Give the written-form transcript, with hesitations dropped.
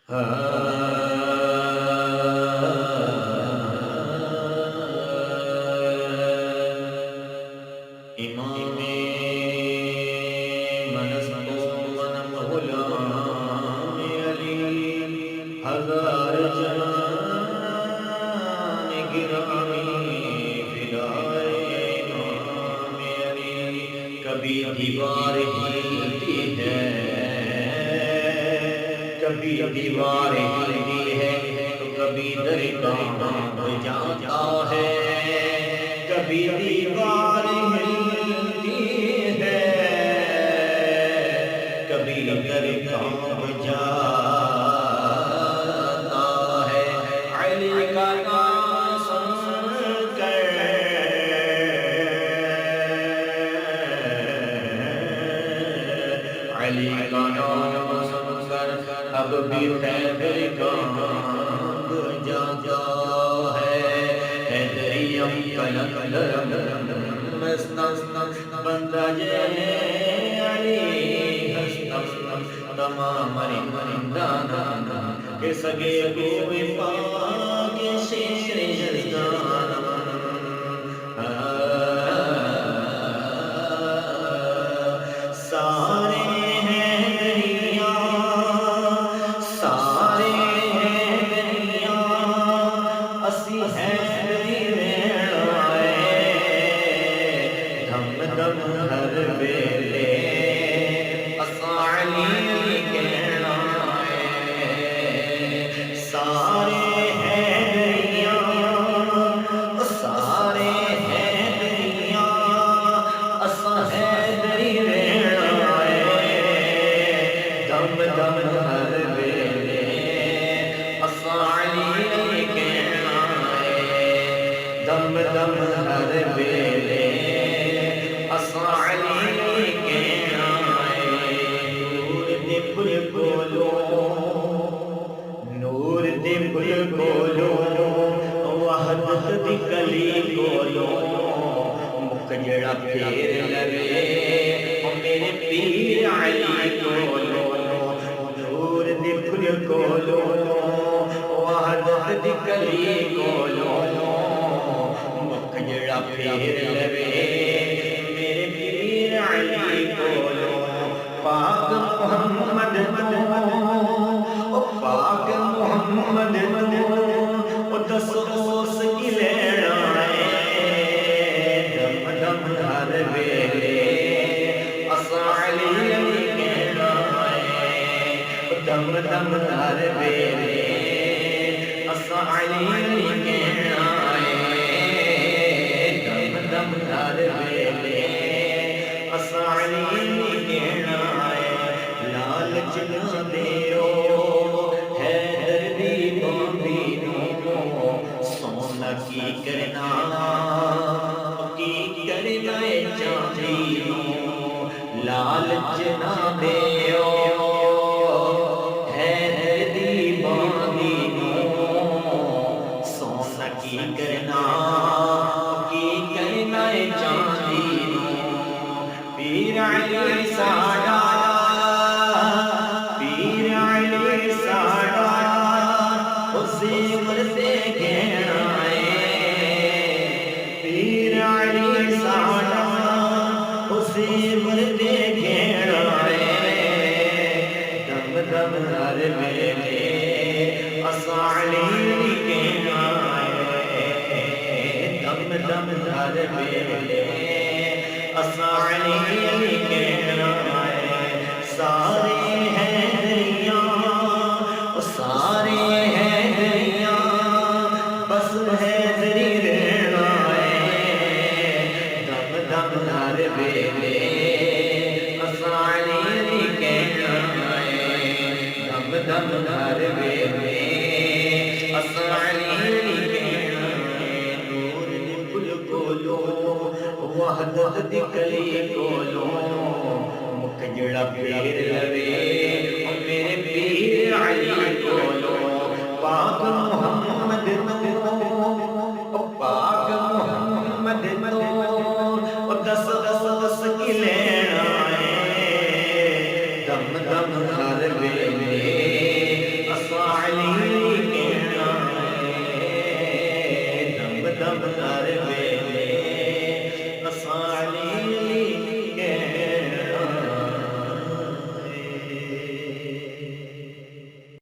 امام منصور غلام علی ہزار جان گرامی فدائے امام علی کبھی دیوار ہلتی ہے کبھی دیوار ہلتی ہے تو کبھی در کانپ جاتا ہے کبھی دیوار ہلتی ہے کبھی در کانپ جاتا ہے علی کا نام سن کر علی کا نام سن کر اب بھی خیبر کانپ جاتا ہے حیدریم کلم مستم بندہ جے علی ہستم تمام رندانا کہ سگے کوئی پاک شیر یزدان سارے ہیں دریا سارے ہیں دریا اسی ہیں دم ہر ویلے اساں علی کہنا ہے سارے ہیں دریا سارے ہیں دریا اساں حیدری رہنا ہے دم ہر ویلے اساں علی کہنا ہے دم ہر ویلے اساں علی کہنا ہے نور دے پھل کولو نور دے پھل کولو وحدت دی کلی کولو مکھ جڑا پھیر لوے او میرے پیر علی کولو نور دے پھل کولو وحدت دی کلی کولو مکھ جڑا پھیر لوے علی کولو پاک محمد او پاک محمد او دس اوس کی لینا ہے دم ہر ویلے اساں علی کہنا ہے دم ہر ویلے اساں علی کہنا ہے دم ہر ویلے اساں علی کہنا ہے لالچ نہ دیو حیدر دی بامبی نو سونا کی کرنا ہے چاندی نو لالچ نہ دیو حیدر دی بامبی نو سونا کی کرنا ہے چاندی نو پیر علی ساڈا پیر علی ساڈا او زیور تے گھنا ہے پیر علی ساڈا او زیور تے گھنا ہے دم ہر ویلے اساں علی کہنا ہے دم ہر ویلے اساں علی کہنا ہے سارے ہیں دریا سارے ہیں دریا بس حیدری رہنا ہے دم ہر ویلے اساں علی کہنا ہے دم ہر ویلے اساں علی کہنا ہے نور دے پھل کولو وحدت دی کلی کولو مکھ جڑا پھیر لوے او میرے پیر علی کولو پاک محمد او پاک محمد او دس کی لینا ہے دم ہر ویلے اساں علی